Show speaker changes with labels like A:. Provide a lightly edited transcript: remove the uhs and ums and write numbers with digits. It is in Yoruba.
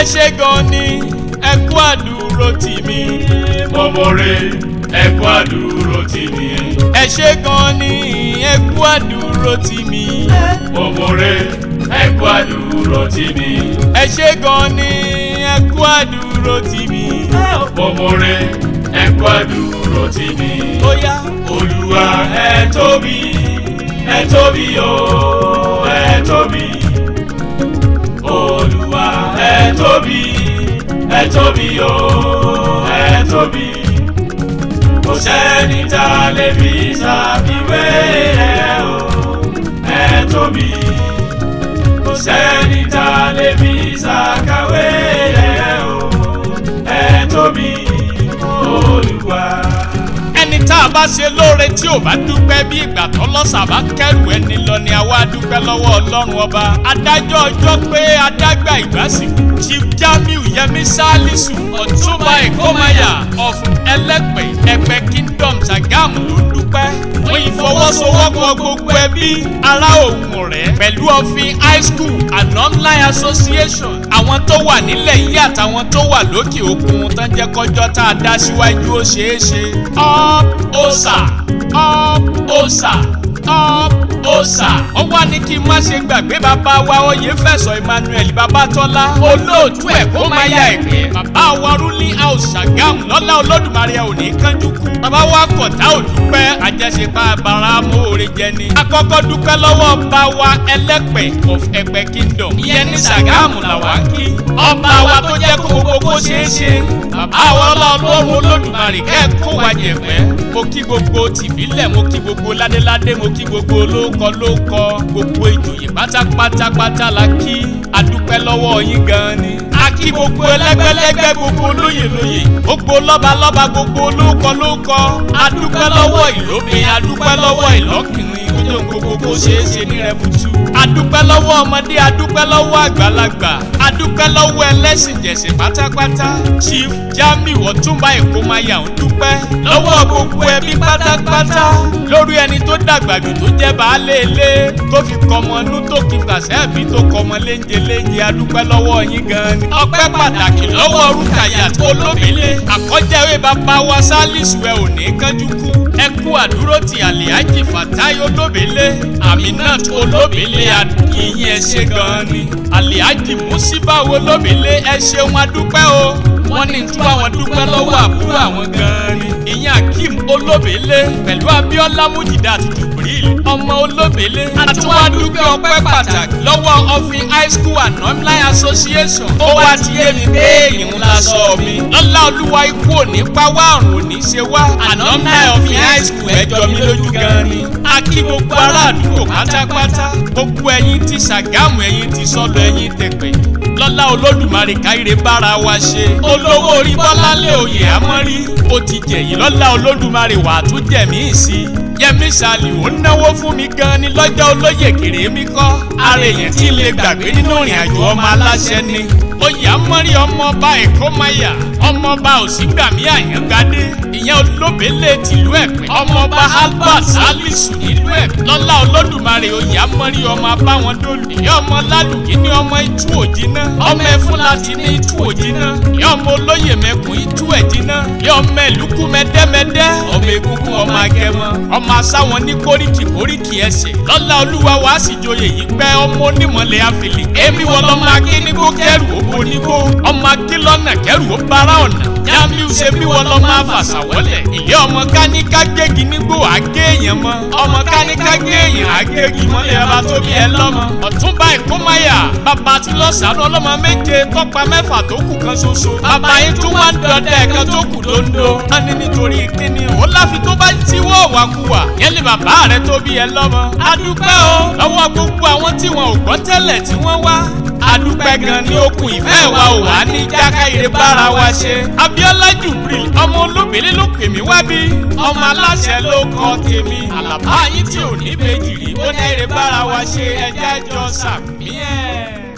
A: ẹ ṣé gan ni ẹ kú àdúró tì mí.
B: mo mọ̀re ẹ kú àdúró tì mí.
A: ẹ ṣé gan ni ẹ kú àdúró tì mí.
B: mo mọ̀re ẹ kú àdúró tì mí.
A: ẹ ṣé gan ni ẹ kú àdúró tì mí.
B: mo mọ̀re ẹ kú àdúró tì mí.
A: ó yá.
B: Olúwa ẹ tóbi o ẹ tóbi. Olúwa ẹ tóbi o ẹ tóbi. kò sẹ́ni tá a lè fi ṣàfiwé ẹ o ẹ tóbi. kò sẹ́ni tá a lè fi ṣàkàwé ẹ o ẹ tóbi Olúwa.
A: ẹni tá a bá ṣe lóore tí ò bá dúpẹ́ bí ìgbà tó lọ́sà bá kẹ́rù ẹni lọ ni àwa dúpẹ́ lọ́wọ́ ọlọ́run ọba. adájọ́ ọjọ́ pé adágbà ìgbàsíkú Chief Jamiu Yemi Salisu Ọ̀túnba Eekomaya of Elepe Ẹ̀pẹ́ Kingdom Sagamu ló dúpẹ́ fún ìfọwọ́sowọ́pọ̀ gbogbo ẹbí ará òun ọ̀rẹ́ pẹ̀lú ọ̀fin high school alumni association àwọn tó wà nílẹ̀ yìí àtàwọn tó wà lókè òkun tán jẹ́ kọjọ́ tá a dá síwájú ó ṣeé ṣe. up osa up osa up osa. ó wá ní kí n má ṣe gbàgbé bàbá wa Oyèfẹ̀sọ Emmanuel Babátọ́lá olóòtú Ẹ̀kọ́máyà Ẹ̀pẹ́ bàbá wa ruling house Sagamu lọ́lá Olódùmarè ò ní kánjú kú. bàbá wa kọ̀tà ò dúpẹ́ àjẹsẹ̀pá àbàrà mòore jẹ ni. àkọ́kọ́ dúpẹ́ lọ́wọ́ ọba wa Elepe of Ẹ̀pẹ́ Kingdom ìyẹn ní Sagamu làwa ń kí. ọba wa tó jẹ́ kó gbogbo kó ṣeé ṣe. bàbá wa Ọlọ́run Olódùmarè kẹ́ kó wa jẹ̀pẹ́. mo kí gbogbo tìbílẹ̀ mo kí gbogbo ládéládé mo kí gbogbo olókọ gbogbo ìjòyè pátápátá la kí. adúpẹ́ lọ́wọ́ yín gan ni. a kí gbogbo ẹlẹ́gbẹ́lẹ́gbẹ́ gbogbo olóyè gbogbo lọ́balọ́ba gbogbo olókọ. adúpẹ́ lọ́wọ́ ìlóbìn adúpẹ́ lọ́wọ́ ìlọ́kùnrin ojú gbogbo kó ṣeé ṣe ní rẹ̀bùtù. adúpẹ́ lọ́wọ́ ọmọdé adúpẹ́ lọ́wọ́ àgbàlagbà adúpẹ́ lọ́wọ́ ẹlẹ́sìn jẹ̀sìn pátápátá. Chief Jamiu Ọ̀túnba Eekomaya ń dúpẹ́ lọ́wọ́ gbogbo ẹbí pátápátá lórí ẹni tó dàgbà jù tó jẹ́ baálé ilé tó fi kọ́mọ nú tó kí fàṣẹ́bí tó kọ́mọ léńjẹ adúpẹ́ lọ́wọ́ yín gan ni. ọpẹ́ pàtàkì lọ́wọ́ Rukayat Olobele àkọ́jẹ́wé bàbá wa Salisu ẹ ò ní kánjú kú. ẹ kú àdúró ti Alhaji Fatai Olobele Aminat Olobele àdìyìn ẹ ṣé gan ni. Alhaji Musiba Olobele ẹ ṣeun adúpẹ́ o. wọ́n ní tún àwọn dúpẹ́ lọ́wọ́ àbúrò àwọn gan ni. ìyẹn Akeem Olobele pẹ̀lú Abiola Mujidat Jubril ọmọ Olobele. àtúwádúpẹ́ ọpẹ́ pàtàkì lọ́wọ́ ọ̀fin high school alumni association. ó wá ti yé mi pé ìhun la sọ mi. lọ́lá olúwa ikú òní pa wá àrùn òní ṣe wá. alumni ọ̀fin high school ẹjọ́ mi lójú gan ni. a kí gbogbo ará àdúgbò pátápátá. gbogbo ẹ̀yin ti Sagamu ẹ̀yin ti Sọ́lọ̀ ẹ̀yin tẹ̀pẹ̀. lọ́lá Olódùmarè káyire bára wa ṣe. olówó orí Bọ́láńlé oyè àmọ́rí. ó ti jẹ̀yìn lọ́lá Olódùmarè wà á tún jẹ̀mí sí i. Yẹmi Saliu ó náwó fún mi gan ni lọ́jọ́ olóyè kéré mi kọ́. ara èèyàn tí lè gbàgbé nínú ìrìn àjò ọmọ aláṣẹ ni. oyè àmọ́rí ọmọọba Eekomaya ọmọọba Òsíngbàmí Àyàngbádé ìyẹn Olóbele tìlú Ẹ̀pẹ́ ọmọọba Albert Salisu nílùú Ẹ̀pẹ́ lọ́lá Olódùmarè oyè àmọ́rí ọmọ abáwọn dòlù ìyá ọmọ lálùkì ní ọmọ itú òjìná ọmọ ẹfún láti ní itú òjìná ìyá ọmọ olóyè mẹkùn itú ẹ̀jìná ìyá ọmọ ìlúkú mẹ́dẹ́mẹ́dẹ́ ọmọ egungun ọmọ agẹmọ ọmọ asáwọn ní kóríkì ẹsẹ̀ lọ́lá olúwa wàá sì joyè yìí pẹ́ ọmọ onímọ̀lẹ́ àfìlì èmi wọ́n lọ́mọ akínígbó kẹrù ó onígbó ọmọ akílọ́nà kẹrù ó bára ọ̀nà Jamiu ṣe bí wọ́n lọ́mọ àfàṣàwọ́lẹ̀ ilé ọmọ káníká gégi nígbó àgéèyàn mọ́ ọmọ káníká géèyàn àgéègì mọ́lẹ̀ bàbá tó bí ẹ lọ́mọ Ọ̀túnba Eekomaya bàbá tí lọ́sàn-án ọlọ́mọ méje tọ́pa mẹ́fà tó kù kan ṣoṣo bàbá yín tún wá ń dọdẹ ẹ̀kan tó kù lóńdó wọ́n ní nítorí kíni ó láfi tó bá ti wọ́ wàkúwà yẹn lè bàbá rẹ tó bí ẹ lọ́mọ adúpẹ́ o lọ́wọ́ gbogbo àwọn tí wọn ò gbọ́ tẹ́lẹ̀ tí wọ́n wá adúpẹ́ gan ni okùn ìfẹ́ wa ò wá ní jákàyèrè bára wa ṣe. Abiola Jubril ọmọ Olóbele ló pè mí wá bí ọmọ aláṣẹ ló kọ́ tèmi àlàbá yín tí ò ní bèjì rí ó ní èrè bára wa ṣe ẹjẹ́ jọ sàmì ẹ̀.